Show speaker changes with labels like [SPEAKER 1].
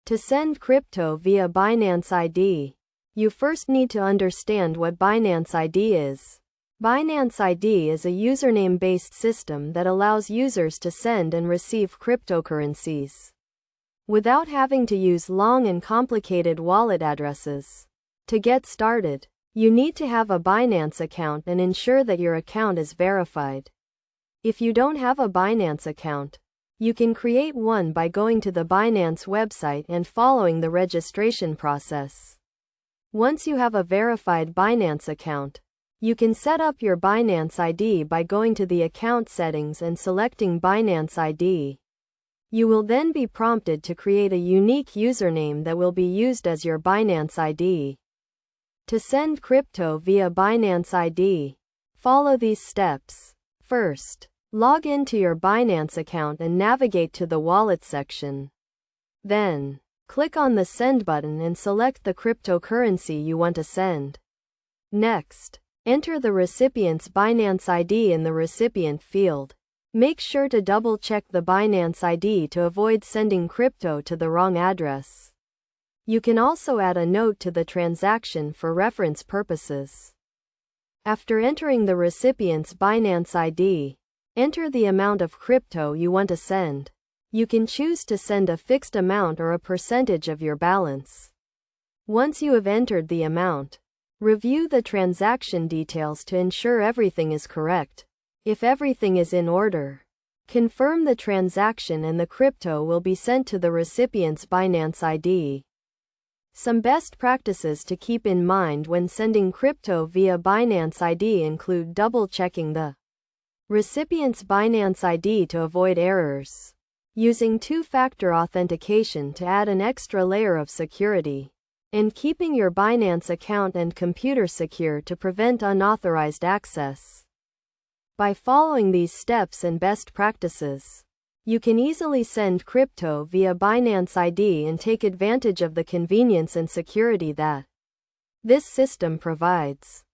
[SPEAKER 1] To send crypto via Binance ID, you first need to understand what Binance ID is. Binance ID is a username-based system that allows users to send and receive cryptocurrencies without having to use long and complicated wallet addresses. To get started, you need to have a Binance account and ensure that your account is verified. If you don't have a Binance account, you can create one by going to the Binance website and following the registration process. Once you have a verified Binance account, you can set up your Binance ID by going to the account settings and selecting Binance ID. You will then be prompted to create a unique username that will be used as your Binance ID. To send crypto via Binance ID, follow these steps. First, log into your Binance account and navigate to the Wallet section. Then, click on the Send button and select the cryptocurrency you want to send. Next, enter the recipient's Binance ID in the recipient field. Make sure to double-check the Binance ID to avoid sending crypto to the wrong address. You can also add a note to the transaction for reference purposes. After entering the recipient's Binance ID, enter the amount of crypto you want to send. You can choose to send a fixed amount or a percentage of your balance. Once you have entered the amount, review the transaction details to ensure everything is correct. If everything is in order, confirm the transaction and the crypto will be sent to the recipient's Binance ID. Some best practices to keep in mind when sending crypto via Binance ID include double-checking the recipient's Binance ID to avoid errors, using two-factor authentication to add an extra layer of security, and keeping your Binance account and computer secure to prevent unauthorized access. By following these steps and best practices, you can easily send crypto via Binance ID and take advantage of the convenience and security that this system provides.